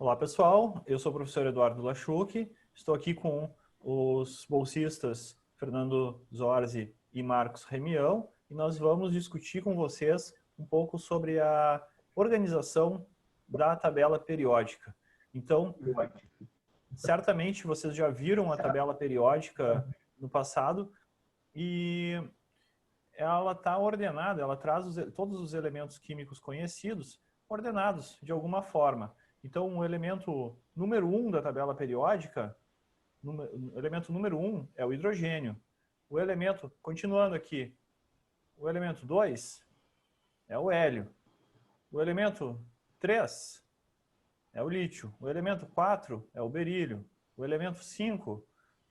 Olá pessoal, eu sou o professor Eduardo Lachuk, estou aqui com os bolsistas Fernando Zorzi e Marcos Remião e nós vamos discutir com vocês um pouco sobre a organização da tabela periódica. Então, certamente vocês já viram a tabela periódica no passado e ela está ordenada, ela traz todos os elementos químicos conhecidos ordenados de alguma forma. Então, o elemento número 1 da tabela periódica, o elemento número 1 é o hidrogênio. O elemento, continuando aqui, o elemento 2 é o hélio. O elemento 3 é o lítio. O elemento 4 é o berílio. O elemento 5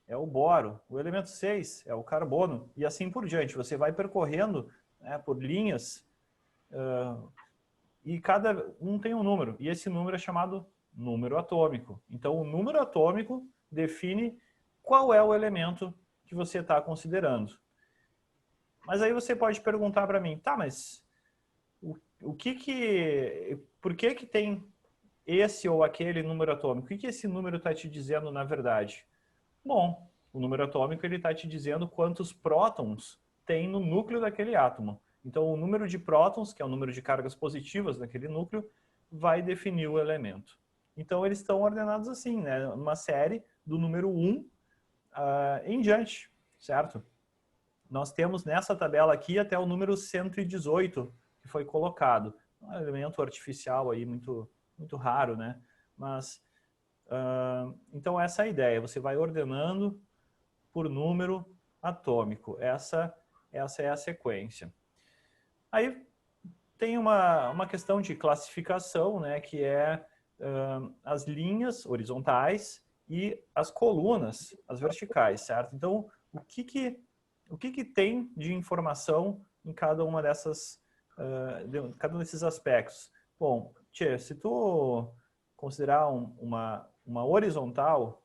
é o boro. O elemento 6 é o carbono. E assim por diante. Você vai percorrendo, né, por linhas e cada um tem um número. E esse número é chamado número atômico. Então, o número atômico define qual é o elemento que você está considerando. Mas aí você pode perguntar para mim, tá, mas por que tem esse ou aquele número atômico? O que esse número está te dizendo na verdade? Bom, o número atômico está te dizendo quantos prótons tem no núcleo daquele átomo. Então, o número de prótons, que é o número de cargas positivas daquele núcleo, vai definir o elemento. Então, eles estão ordenados assim, né? Uma série do número 1 em diante, certo? Nós temos nessa tabela aqui até o número 118 que foi colocado. Um elemento artificial aí muito, muito raro, né? Mas, então essa é a ideia. Você vai ordenando por número atômico. Essa é a sequência. Aí tem uma questão de classificação, né, que é as linhas horizontais e as colunas, as verticais, certo? Então, o que tem de informação em cada uma dessas, cada um desses aspectos? Bom, tchê, se tu considerar uma horizontal,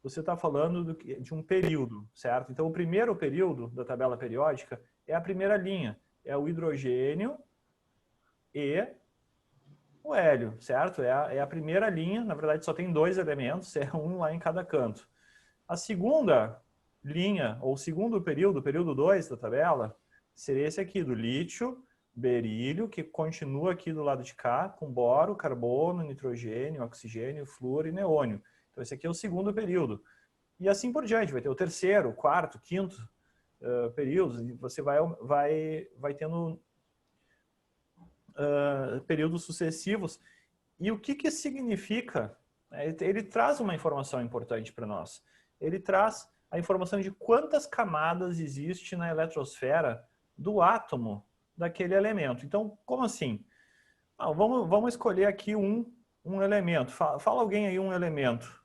você está falando de um período, certo? Então, o primeiro período da tabela periódica é a primeira linha, é o hidrogênio e o hélio, certo? É a primeira linha, na verdade só tem dois elementos, é um lá em cada canto. A segunda linha, ou segundo período, período 2 da tabela, seria esse aqui, do lítio, berílio, que continua aqui do lado de cá, com boro, carbono, nitrogênio, oxigênio, flúor e neônio. Então esse aqui é o segundo período. E assim por diante, vai ter o terceiro, quarto, quinto períodos, e você vai tendo períodos sucessivos. E o que significa? Ele traz uma informação importante para nós. Ele traz a informação de quantas camadas existe na eletrosfera do átomo daquele elemento. Então, como assim? Vamos escolher aqui um elemento. Fala alguém aí um elemento.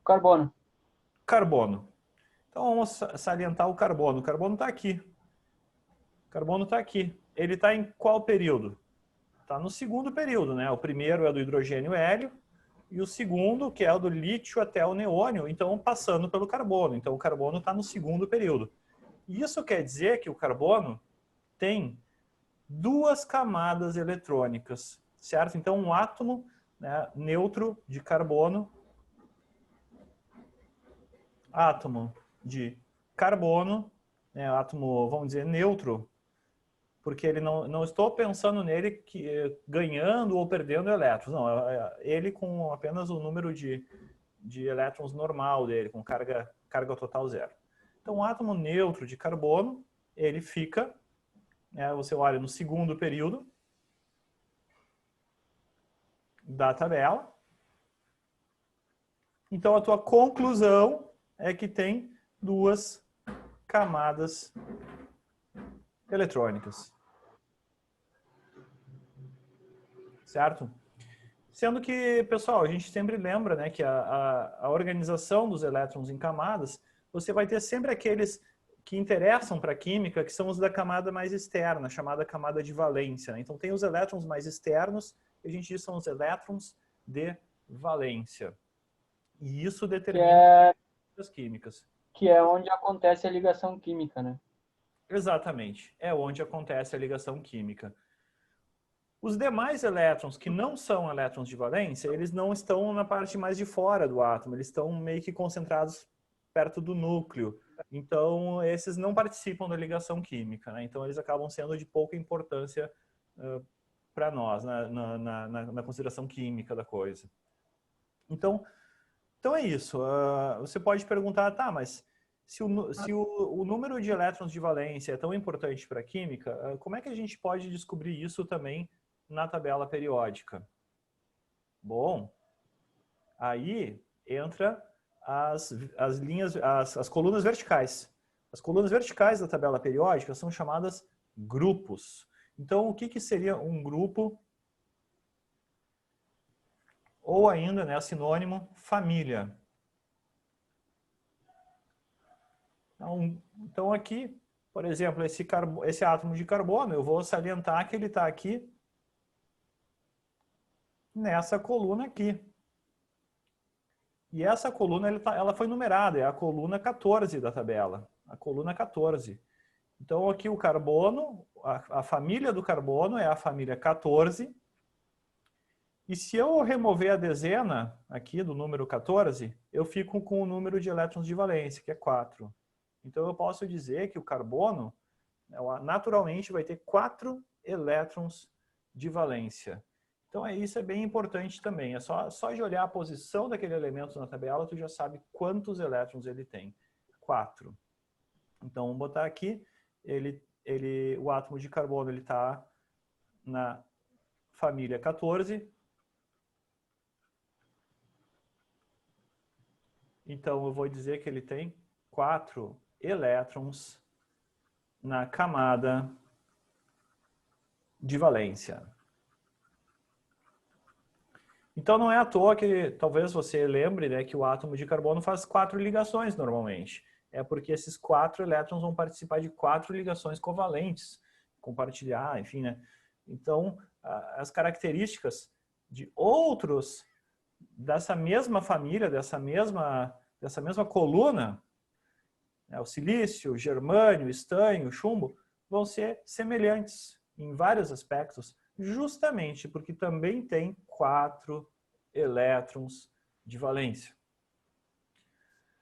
Carbono. Carbono. Então, vamos salientar o carbono. O carbono está aqui. O carbono está aqui. Ele está em qual período? Está no segundo período, né? O primeiro é do hidrogênio e hélio, e o segundo, que é o do lítio até o neônio, então passando pelo carbono. Então o carbono está no segundo período. E isso quer dizer que o carbono tem duas camadas eletrônicas, certo? Então um átomo, né, neutro de carbono, átomo de carbono, né, átomo, vamos dizer, neutro, porque ele não estou pensando nele ganhando ou perdendo elétrons, não, ele com apenas o número de elétrons normal dele, com carga total zero. Então, o átomo neutro de carbono, ele fica, né, você olha no segundo período da tabela. Então, a tua conclusão é que tem duas camadas eletrônicas. Certo? Sendo que, pessoal, a gente sempre lembra, né, que a organização dos elétrons em camadas, você vai ter sempre aqueles que interessam para a química, que são os da camada mais externa, chamada camada de valência, né? Então, tem os elétrons mais externos, que a gente diz que são os elétrons de valência. E isso que determina é, as químicas. que é onde acontece a ligação química, né? Exatamente. É onde acontece a ligação química. Os demais elétrons, que não são elétrons de valência, eles não estão na parte mais de fora do átomo, eles estão meio que concentrados perto do núcleo. Então, esses não participam da ligação química, né? Então, eles acabam sendo de pouca importância para nós, na consideração química da coisa. Então é isso. Você pode perguntar, tá, mas se o número de elétrons de valência é tão importante para a química, como é que a gente pode descobrir isso também na tabela periódica? Bom, aí entra as linhas, as colunas verticais. As colunas verticais da tabela periódica são chamadas grupos. Então, o que seria um grupo? Ou ainda, né, sinônimo, família. Então aqui, por exemplo, esse átomo de carbono, eu vou salientar que ele está aqui nessa coluna aqui. E essa coluna ela foi numerada, é a coluna 14 da tabela. A coluna 14. Então aqui o carbono, a família do carbono é a família 14. E se eu remover a dezena aqui do número 14, eu fico com o número de elétrons de valência, que é 4. Então eu posso dizer que o carbono naturalmente vai ter 4 elétrons de valência. Então isso é bem importante também. É só de olhar a posição daquele elemento na tabela, tu já sabe quantos elétrons ele tem. 4. Então vamos botar aqui, o átomo de carbono está na família 14. Então eu vou dizer que ele tem 4 elétrons na camada de valência. Então não é à toa que talvez você lembre, né, que o átomo de carbono faz 4 ligações normalmente. É porque esses 4 elétrons vão participar de 4 ligações covalentes, compartilhar, enfim, né? Então as características de outros dessa mesma família, dessa mesma coluna, né, o silício, o germânio, o estanho, o chumbo, vão ser semelhantes em vários aspectos, justamente porque também tem 4 elétrons de valência.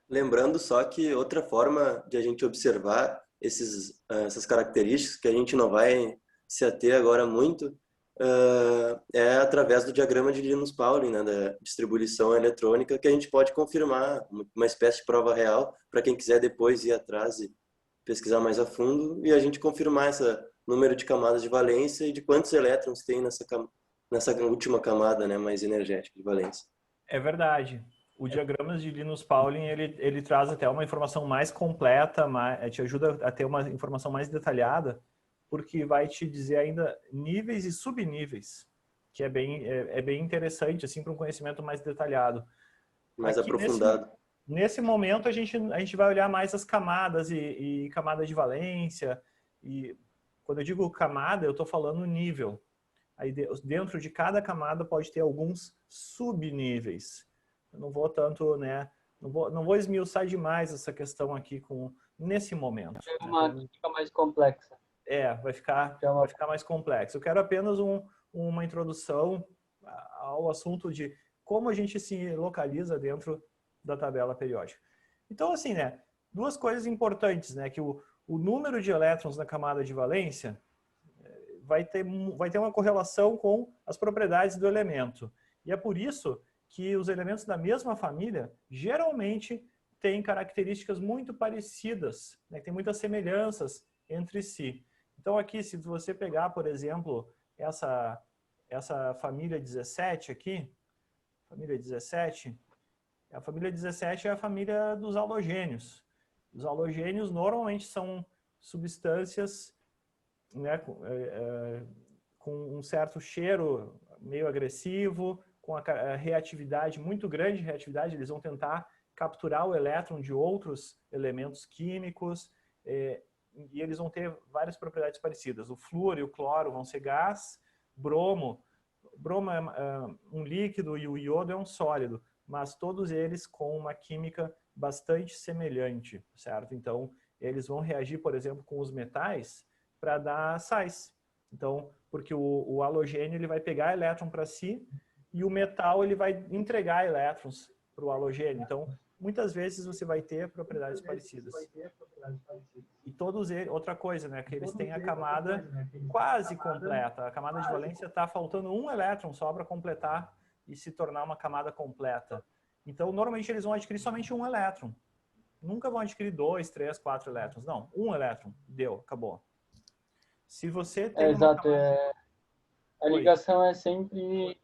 Lembrando só que outra forma de a gente observar essas características, que a gente não vai se ater agora muito, é através do diagrama de Linus-Pauling, né, da distribuição eletrônica, que a gente pode confirmar uma espécie de prova real para quem quiser depois ir atrás e pesquisar mais a fundo e a gente confirmar esse número de camadas de valência e de quantos elétrons tem nessa última camada, né, mais energética de valência. É verdade. O diagrama de Linus-Pauling, ele traz até uma informação mais completa, te ajuda a ter uma informação mais detalhada, porque vai te dizer ainda níveis e subníveis, que é bem interessante, assim, para um conhecimento mais detalhado. Mais aprofundado. Nesse momento, a gente vai olhar mais as camadas e camada de valência. E quando eu digo camada, eu estou falando nível. Aí dentro de cada camada pode ter alguns subníveis. Eu não vou tanto, né? Não vou esmiuçar demais essa questão aqui nesse momento. É uma química mais complexa. Vai ficar mais complexo. Eu quero apenas uma introdução ao assunto de como a gente se localiza dentro da tabela periódica. Então, assim, né? Duas coisas importantes, né? Que o número de elétrons na camada de valência vai ter uma correlação com as propriedades do elemento. E é por isso que os elementos da mesma família geralmente têm características muito parecidas, né? Tem muitas semelhanças entre si. Então aqui, se você pegar, por exemplo, essa família 17 aqui, família 17, a família 17 é a família dos halogênios. Os halogênios normalmente são substâncias, né, com um certo cheiro meio agressivo, com a reatividade muito grande, eles vão tentar capturar o elétron de outros elementos químicos, e eles vão ter várias propriedades parecidas. O flúor e o cloro vão ser gás, bromo é um líquido e o iodo é um sólido, mas todos eles com uma química bastante semelhante, certo? Então, eles vão reagir, por exemplo, com os metais para dar sais. Então, porque o halogênio ele vai pegar elétron para si e o metal ele vai entregar elétrons para o halogênio. Então, muitas vezes você vai ter propriedades parecidas. E todos eles, outra coisa, né, que eles têm a camada quase completa. A camada de valência está faltando um elétron só para completar e se tornar uma camada completa. Então, normalmente eles vão adquirir somente um elétron. Nunca vão adquirir 2, 3, 4 elétrons. Não, um elétron. Deu, acabou. Se você tem Exato. camada... A ligação é sempre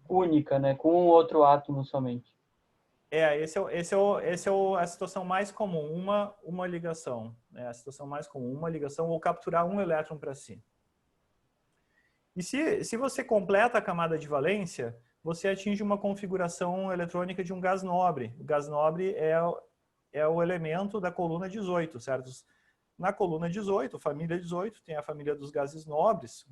única, né? Com um outro átomo somente. Essa é a situação mais comum, uma ligação. É a situação mais comum, uma ligação ou capturar um elétron para si. E se você completa a camada de valência, você atinge uma configuração eletrônica de um gás nobre. O gás nobre é o elemento da coluna 18, certo? Na coluna 18, família 18, tem a família dos gases nobres.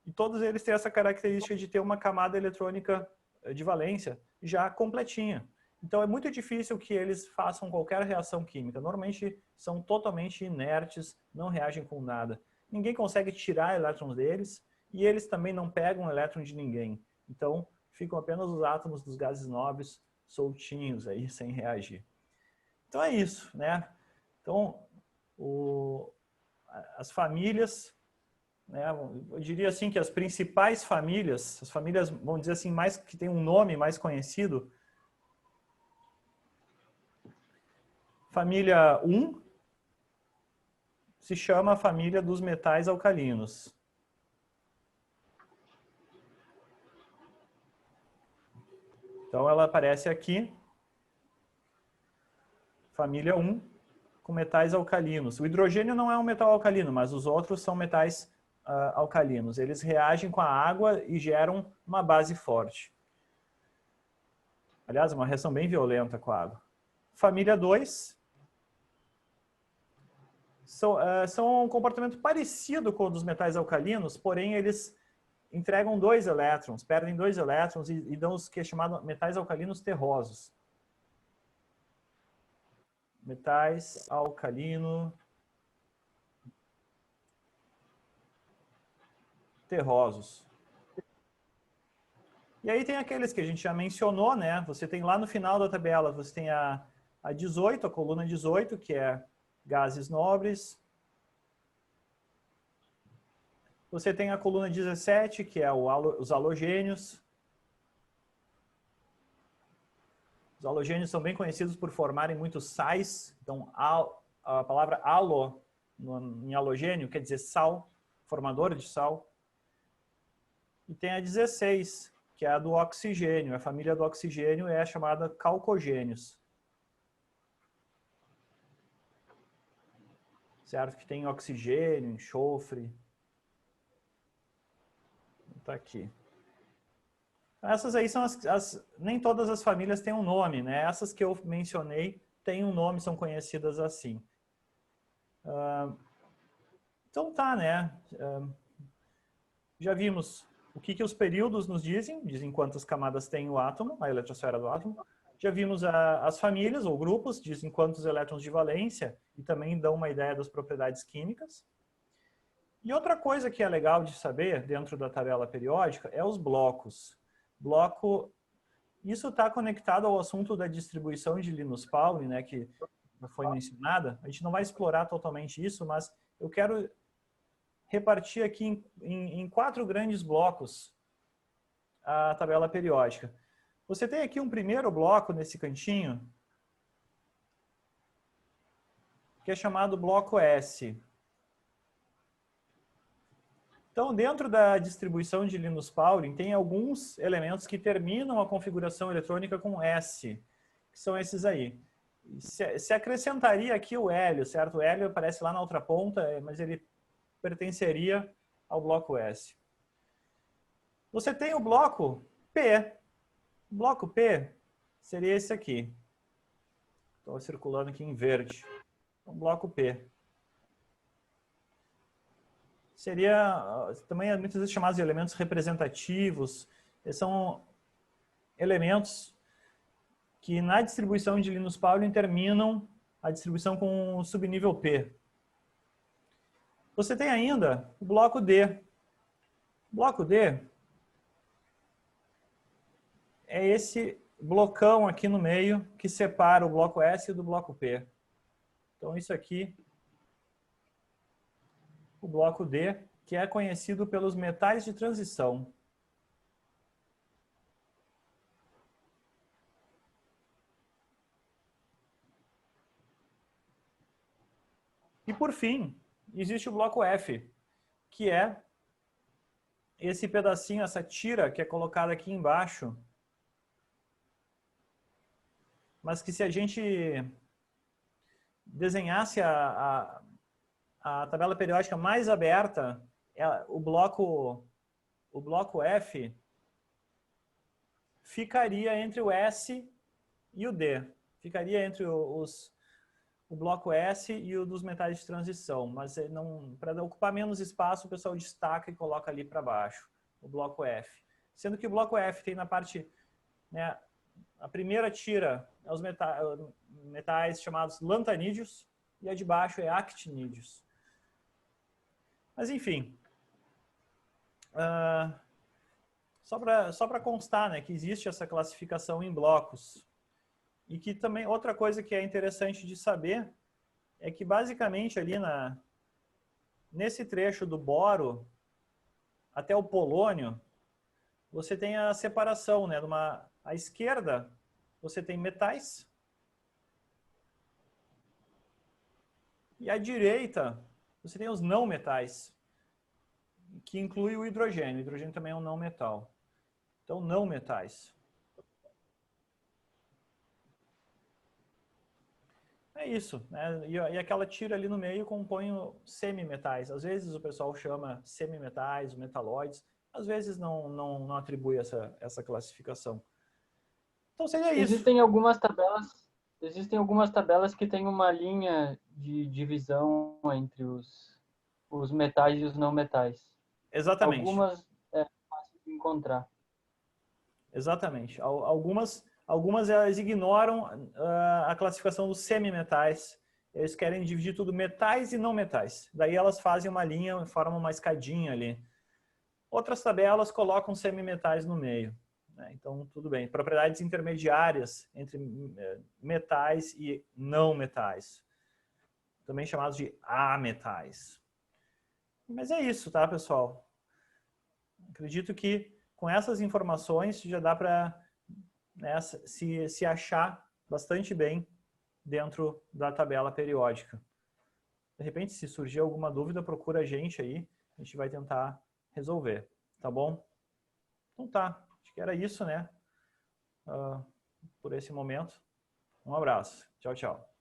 E todos eles têm essa característica de ter uma camada eletrônica de valência já completinha. Então é muito difícil que eles façam qualquer reação química. Normalmente são totalmente inertes, não reagem com nada. Ninguém consegue tirar elétrons deles e eles também não pegam elétron de ninguém. Então ficam apenas os átomos dos gases nobres soltinhos aí, sem reagir. Então é isso, né? Então as famílias, né, eu diria assim que as principais famílias, as famílias, vamos dizer assim, mais que tem um nome mais conhecido, família 1 se chama a família dos metais alcalinos. Então ela aparece aqui, família 1, com metais alcalinos. O hidrogênio não é um metal alcalino, mas os outros são metais alcalinos. Eles reagem com a água e geram uma base forte. Aliás, uma reação bem violenta com a água. Família 2 são um comportamento parecido com o dos metais alcalinos, porém eles entregam 2 elétrons, perdem 2 elétrons e dão os que é chamado metais alcalinos terrosos. Metais alcalino terrosos. E aí tem aqueles que a gente já mencionou, né? Você tem lá no final da tabela, você tem a 18, a coluna 18, que é gases nobres. Você tem a coluna 17, que é os halogênios. Os halogênios são bem conhecidos por formarem muitos sais. Então, a palavra halo em halogênio quer dizer sal, formador de sal. E tem a 16, que é a do oxigênio. A família do oxigênio é a chamada calcogênios. Certo? Que tem oxigênio, enxofre. Está aqui. Essas aí são nem todas as famílias têm um nome, né? Essas que eu mencionei têm um nome, são conhecidas assim. Então tá, né? Já vimos o que os períodos nos dizem quantas camadas tem o átomo, a eletrosfera do átomo. Já vimos as famílias ou grupos, dizem quantos elétrons de valência e também dão uma ideia das propriedades químicas. E outra coisa que é legal de saber dentro da tabela periódica é os blocos. Isso está conectado ao assunto da distribuição de Linus Pauling, né, que foi mencionada. A gente não vai explorar totalmente isso, mas eu quero repartir aqui em 4 grandes blocos a tabela periódica. Você tem aqui um primeiro bloco nesse cantinho, que é chamado bloco S. Então, dentro da distribuição de Linus Pauling, tem alguns elementos que terminam a configuração eletrônica com S, que são esses aí. Se acrescentaria aqui o hélio, certo? O hélio aparece lá na outra ponta, mas ele pertenceria ao bloco S. Você tem o bloco P. O bloco P seria esse aqui. Estou circulando aqui em verde. O bloco P. Seria também muitas vezes chamado de elementos representativos. Eles são elementos que na distribuição de Linus Pauling terminam a distribuição com o subnível P. Você tem ainda o bloco D. Bloco D é esse blocão aqui no meio que separa o bloco S do bloco P. Então, isso aqui, o bloco D, que é conhecido pelos metais de transição. E, por fim, existe o bloco F, que é esse pedacinho, essa tira que é colocada aqui embaixo, mas que se a gente desenhasse a tabela periódica mais aberta, o bloco F ficaria entre o S e o D. Ficaria entre o bloco S e o dos metais de transição, mas para ocupar menos espaço, o pessoal destaca e coloca ali para baixo, o bloco F. Sendo que o bloco F tem na parte, né, a primeira tira é os metais chamados lantanídeos e a de baixo é actinídeos. Mas, enfim, só para constar, né, que existe essa classificação em blocos. E que também, outra coisa que é interessante de saber é que, basicamente, ali nesse trecho do boro até o polônio, você tem a separação, né? À esquerda, você tem metais. E à direita, você tem os não metais, que inclui o hidrogênio. O hidrogênio também é um não metal. Então, não metais. É isso, né? E aquela tira ali no meio compõe semimetais. Às vezes o pessoal chama semimetais, metalóides. Às vezes não atribui essa classificação. Então seria isso. Existem algumas tabelas que têm uma linha de divisão entre os metais e os não metais. Exatamente. Algumas é fácil de encontrar. Exatamente. Algumas elas ignoram a classificação dos semimetais. Eles querem dividir tudo metais e não metais. Daí elas fazem uma linha, formam uma escadinha ali. Outras tabelas colocam semimetais no meio, né? Então, tudo bem. Propriedades intermediárias entre metais e não metais. Também chamados de ametais. Mas é isso, tá, pessoal? Acredito que com essas informações já dá para, né, se achar bastante bem dentro da tabela periódica. De repente, se surgir alguma dúvida, procura a gente aí, a gente vai tentar resolver, tá bom? Então tá, acho que era isso, né? Por esse momento. Um abraço. Tchau, tchau.